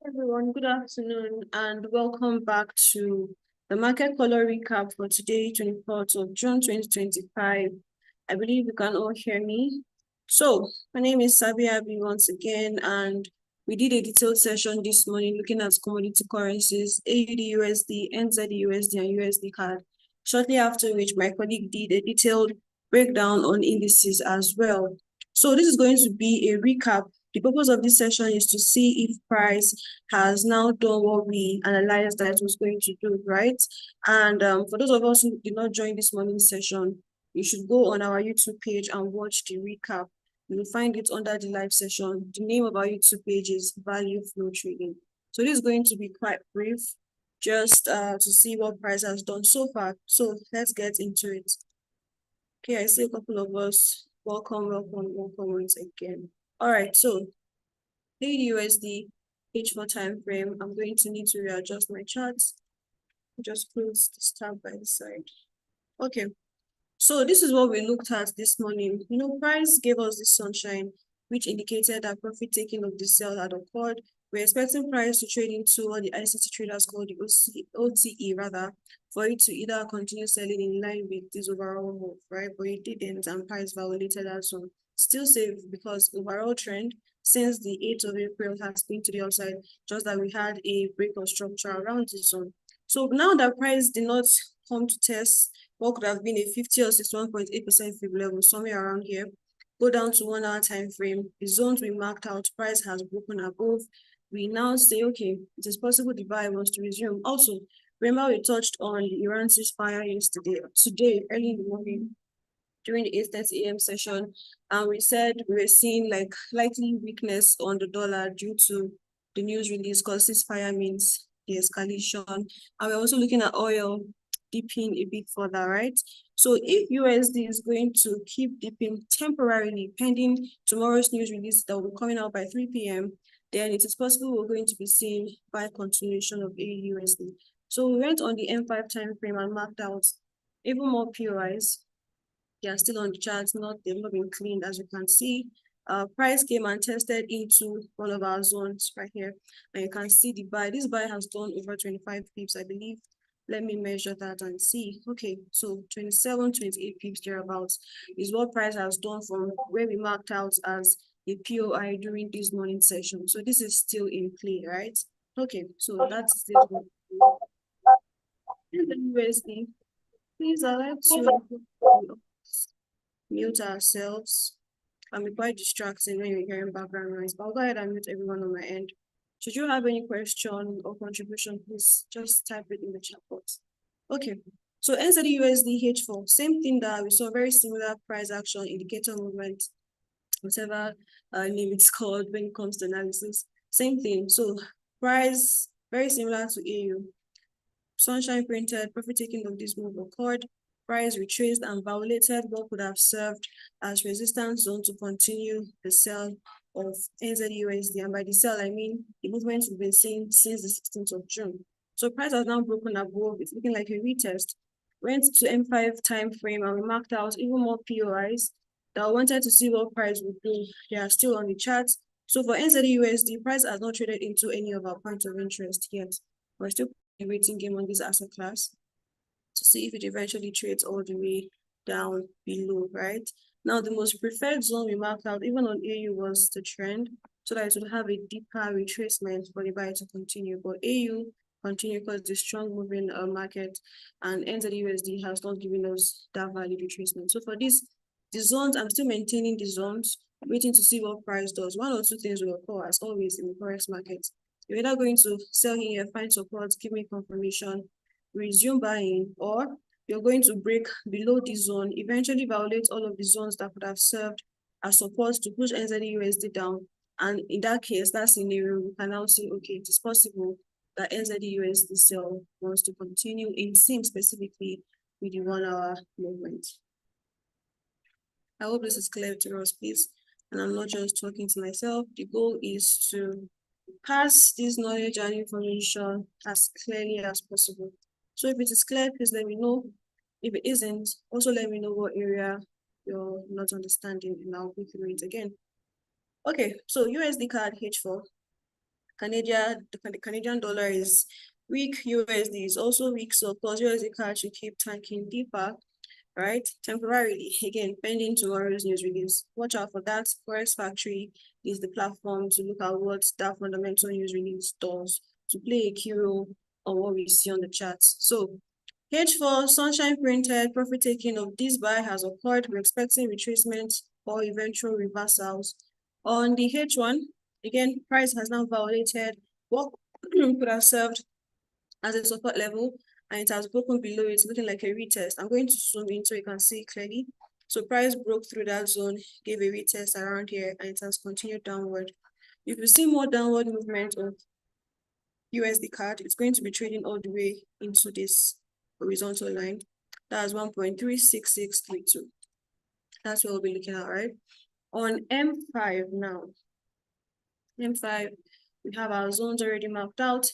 Everyone, good afternoon and welcome back to the market color recap for today, 24th of June 2025. I believe you can all hear me. So, my name is Sabi Abi once again, and we did a detailed session this morning looking at commodity currencies, AUD USD, NZD USD, and USD CAD. Shortly after which, my colleague did a detailed breakdown on indices as well. So, this is going to be a recap. The purpose of this session is to see if price has now done what we analyzed that it was going to do, right? And for those of us who did not join this morning's session, you should go on our YouTube page and watch the recap. You will find it under the live session. The name of our YouTube page is Value Flow Trading. So this is going to be quite brief, just to see what price has done so far. So let's get into it. Okay, I see a couple of us. Welcome once again. All right, so AUD H4 time frame. I'm going to need to readjust my charts. Just close this tab by the side. Okay, so this is what we looked at this morning. Price gave us this sunshine, which indicated that profit taking of the sell had occurred. We're expecting price to trade into what the ICT traders call the OTE rather, for it to either continue selling in line with this overall move, right? But it didn't, and price violated that zone. Still safe because overall trend since the 8th of April has been to the upside, just that we had a break of structure around this zone. So now that price did not come to test what could have been a 50 or 61.8% fib level, somewhere around here, go down to 1 hour time frame, the zones we marked out, price has broken above. We now say, okay, it is possible the buy wants to resume. Also, remember we touched on the Iran ceasefire today, early in the morning, during the 8:30 a.m. session, and we said we were seeing like likely weakness on the dollar due to the news release, because ceasefire means the escalation. And we're also looking at oil dipping a bit further, right? So if USD is going to keep dipping temporarily pending tomorrow's news release that will be coming out by 3 p.m., then it is possible we're going to be seeing buy continuation of AUSD. So we went on the M5 time frame and marked out even more POIs. They are still on the charts, they've not been cleaned, as you can see. Price came and tested into one of our zones right here, and you can see the buy. This buy has done over 25 pips, I believe. Let me measure that and see. Okay, so 27, 28 pips thereabouts is what price has done from where we marked out as a POI during this morning session. So this is still in play, right? Okay, so that's still USD. Please allow to mute ourselves. Can be quite distracting when you're hearing background noise, but I'll go ahead and mute everyone on my end. Should you have any question or contribution, please just type it in the chat box. Okay, so NZD USD H4, same thing that we saw, very similar price action, indicator movement, whatever name it's called when it comes to analysis. Same thing. So price very similar to AU. Sunshine printed, profit taking of this move occurred. Price retraced and violated what could have served as resistance zone to continue the sell of NZUSD. And by the sell, I mean the movement we've been seeing since the 16th of June. So price has now broken above. It's looking like a retest. Went to M5 time frame and we marked out even more POIs that wanted to see what price would do. They are still on the chart. So for NZUSD, price has not traded into any of our points of interest yet. We're still a waiting game on this asset class to see if it eventually trades all the way down below, right? Now, the most preferred zone we marked out, even on AU, was the trend, so that it would have a deeper retracement for the buy to continue. But AU continue because the strong moving market, and NZUSD has not given us that value retracement. So for this, the zones, I'm still maintaining the zones, waiting to see what price does. One or two things will occur, as always in the forex market. You're either going to sell here, find support, give me confirmation, resume buying, or you're going to break below this zone, eventually violate all of the zones that could have served as support to push NZUSD down. And in that case, that scenario, we can now say, okay, it is possible that NZUSD sell wants to continue in sync specifically with the 1 hour movement. I hope this is clear to us, please. And I'm not just talking to myself. The goal is to pass this knowledge and information as clearly as possible. So if it is clear, please let me know. If it isn't, also let me know what area you're not understanding, and I'll go through it again. Okay, so USD CAD H4. the Canadian dollar is weak, USD is also weak, so of course USD CAD should keep tanking deeper, right? Temporarily, again, pending tomorrow's news release. Watch out for that. Forex Factory is the platform to look at what that fundamental news release does to play a key role on what we see on the charts. So H4, Sunshine printed, profit taking of this buy has occurred. We're expecting retracement or eventual reversals. On the H1, again, price has now violated what could have served as a support level, and it has broken below it, looking like a retest. I'm going to zoom in so you can see clearly. So price broke through that zone, gave a retest around here, and it has continued downward. If you see more downward movement of USD CAD, it's going to be trading all the way into this horizontal line. That's 1.36632. That's what we'll be looking at, right? On M5 now. M5, we have our zones already mapped out.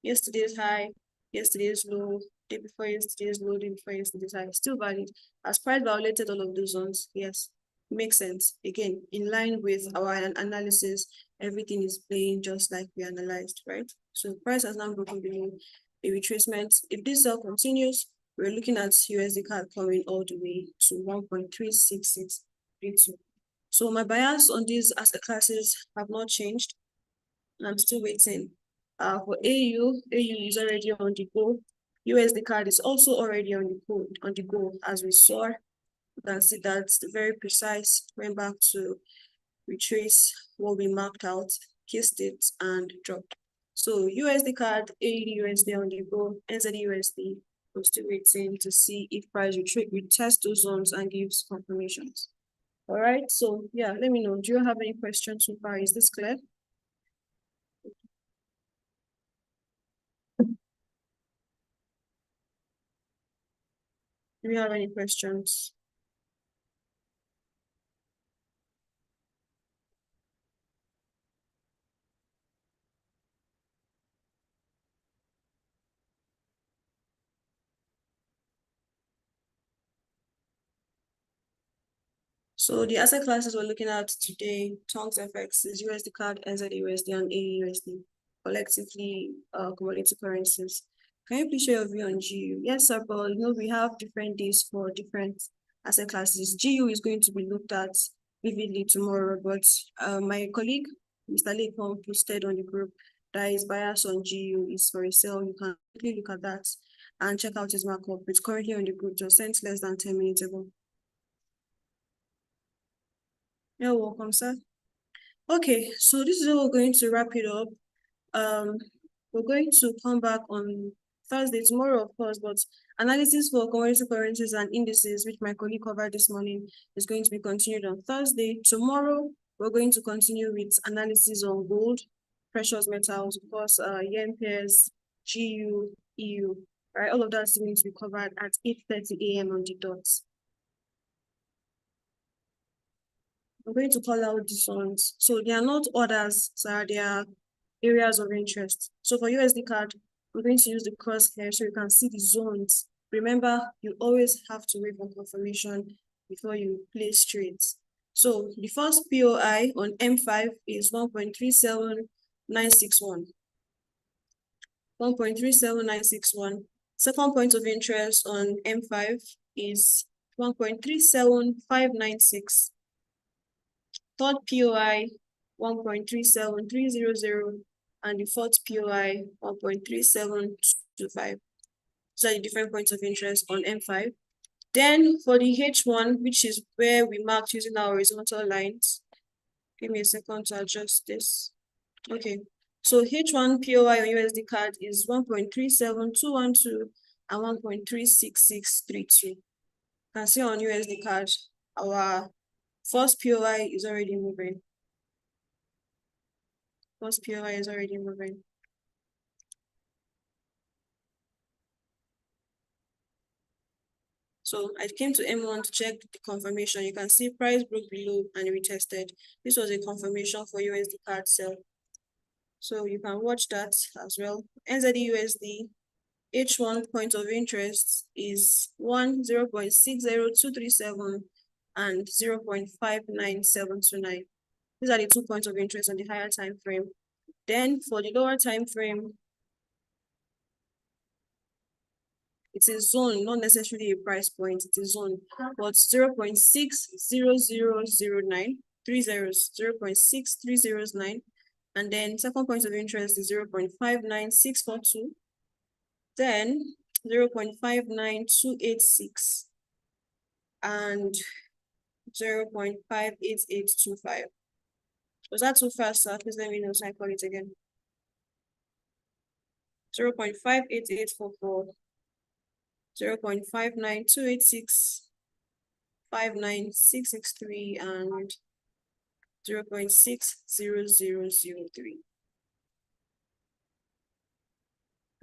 Yesterday's high, yesterday's low, day before yesterday's low, day before yesterday's high, still valid. As price violated all of those zones, yes, makes sense. Again, in line with our analysis, everything is playing just like we analyzed, right? So price has now broken below a retracement. If this sell continues, we're looking at USD CAD coming all the way to 1.36632. So my bias on these asset classes have not changed. I'm still waiting. For AU is already on the go. USD CAD is also already on the go, as we saw. You can see that's very precise. Went back to retrace what we marked out, kissed it, and dropped. So USD CAD, AUD USD on the go, NZD USD. We're still waiting to see if price retest those zones and gives confirmations. All right. So yeah, let me know. Do you have any questions so far? Is this clear? Do you have any questions? So the asset classes we're looking at today, Tonks FX is USD CAD, NZUSD, and AUSD, collectively commodity currencies. Can you please share your view on GU? Yes, sir, but we have different days for different asset classes. GU is going to be looked at vividly tomorrow, but my colleague, Mr. Lekon, posted on the group that his bias on GU is for a sale. You can quickly look at that and check out his markup. It's currently on the group, just sent less than 10 minutes ago. You're welcome, sir. Okay, so this is how we're going to wrap it up. We're going to come back on Thursday, tomorrow, of course, but analysis for commodity currencies and indices, which my colleague covered this morning, is going to be continued on Thursday. Tomorrow, we're going to continue with analysis on gold, precious metals, of course, yen pairs, GU, EU, right? All of that is going to be covered at 8:30 a.m. on the dot. I'm going to call out these ones. So they are not orders, so they are areas of interest. So for USD CAD, we're going to use the crosshair so you can see the zones. Remember, you always have to wait for confirmation before you place trades. So the first POI on M5 is 1.37961. 1.37961. Second point of interest on M5 is 1.37596. Third POI, 1.37300, and the fourth POI, 1.3725. So the different points of interest on M5. Then for the H1, which is where we marked using our horizontal lines. Give me a second to adjust this. Okay. So H1 POI on USD CAD is 1.37212 and 1.36632. You can see on USD CAD, our first POI is already moving. First POI is already moving. So I came to M1 to check the confirmation. You can see price broke below and retested. This was a confirmation for USD CAD sell. So you can watch that as well. NZD USD H1 point of interest is 0.60237 and 0.59729. These are the 2 points of interest on the higher time frame. Then for the lower time frame, it's a zone, not necessarily a price point, it's a zone, but 0.60009, 3 zeros, 0.6309, and then second point of interest is 0.59642, then 0.59286, and 0.58825. Was that too fast, sir? Please let me know so I call it again. 0.58844, 0.59286, 59663, and 0.60003.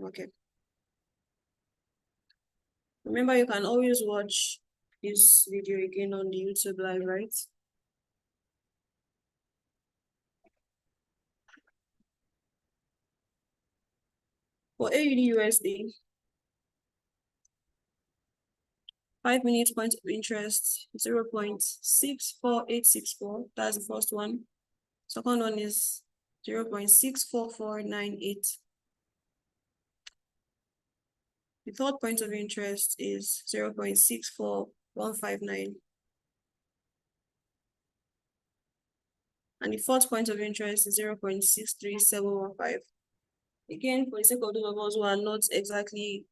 Okay. Remember, you can always watch this video again on the YouTube live, right? For AUD USD, 5 minutes point of interest, 0.64864. That's the first one. Second one is 0.64498. The third point of interest is 0.64159. And the fourth point of interest is 0.63715. Again, for the sake of those of us who are not exactly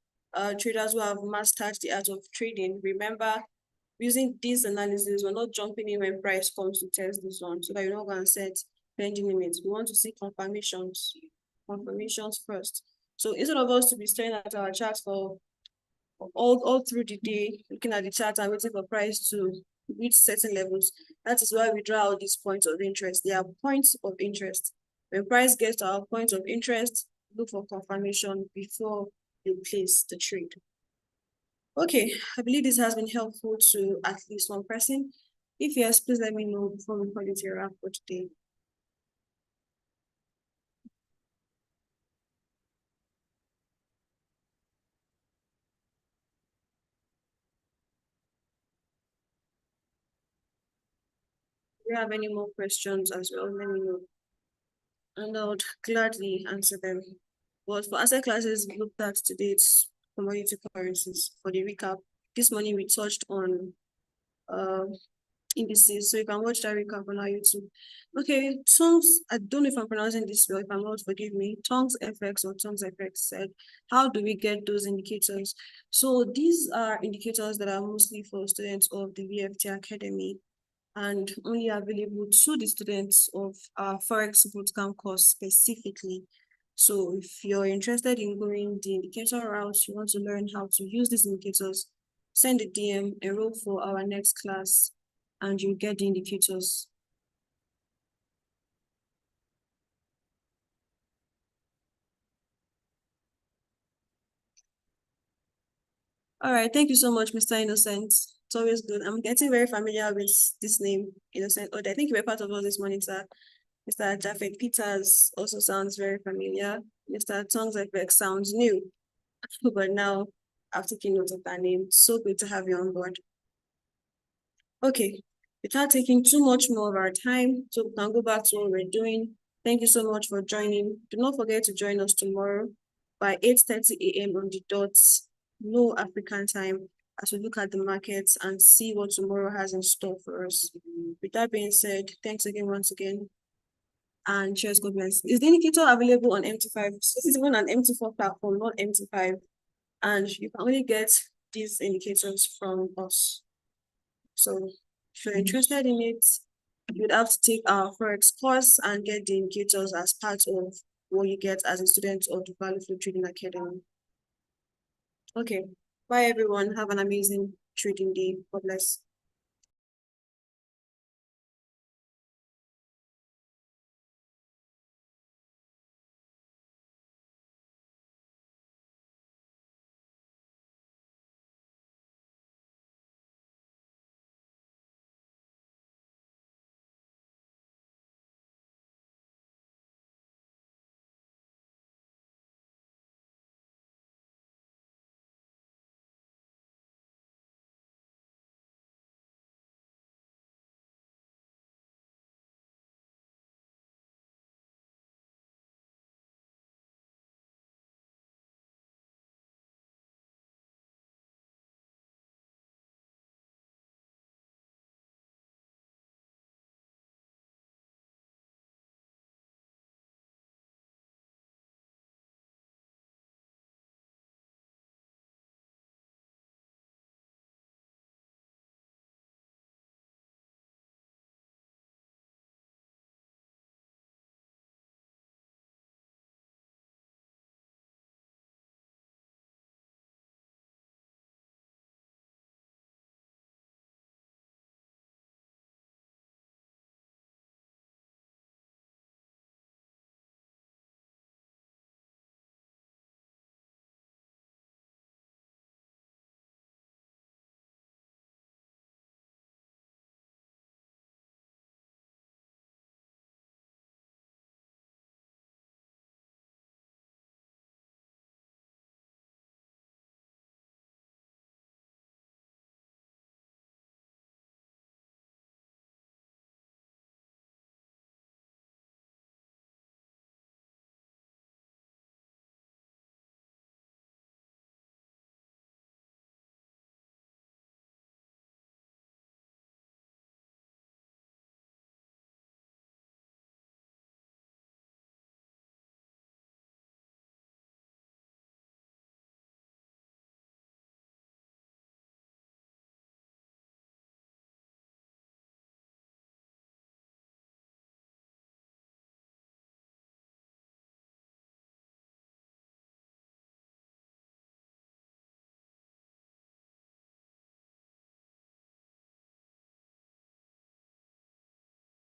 traders who have mastered the art of trading, remember, using this analysis, we're not jumping in when price comes to test this one, so that you're not going to set pending limits. We want to see confirmations first. So instead of us to be staring at our charts for all through the day, looking at the chart and waiting for price to reach certain levels, that is why we draw out these points of interest. They are points of interest. When price gets to our point of interest, look for confirmation before you place the trade. Okay, I believe this has been helpful to at least one person. If yes, please let me know before we call it a wrap for today. If you have any more questions as well, let me know, and I would gladly answer them. But for asset classes we looked at today, it's commodity currencies. For the recap, this morning we touched on indices, so you can watch that recap on our YouTube. Okay, Tongs, I don't know if I'm pronouncing this well. If I'm not, forgive me. Tongs FX or Tongs FX said, how do we get those indicators? So these are indicators that are mostly for students of the VFT Academy and only available to the students of our Forex Bootcamp course specifically. So if you're interested in going the indicator route, you want to learn how to use these indicators, send a DM, enroll for our next class, and you get the indicators. All right, thank you so much, Mr. Innocent. It's always good. I'm getting very familiar with this name, Innocent. Oh, I think you were part of us this morning, sir. Mr. Japheth Peters also sounds very familiar. Mr. Tongs FX sounds new, but now I've taken note of that name. So good to have you on board. Okay, without taking too much more of our time, so we can go back to what we're doing. Thank you so much for joining. Do not forget to join us tomorrow by 8:30 a.m. on the dot, no African time, as we look at the markets and see what tomorrow has in store for us. With that being said, thanks again once again. And cheers, God bless. Is the indicator available on MT5? This is even an MT4 platform, not MT5. And you can only get these indicators from us. So if you're interested in it, you'd have to take our Forex course and get the indicators as part of what you get as a student of the Value Flow Trading Academy. Okay, bye everyone. Have an amazing trading day. God bless.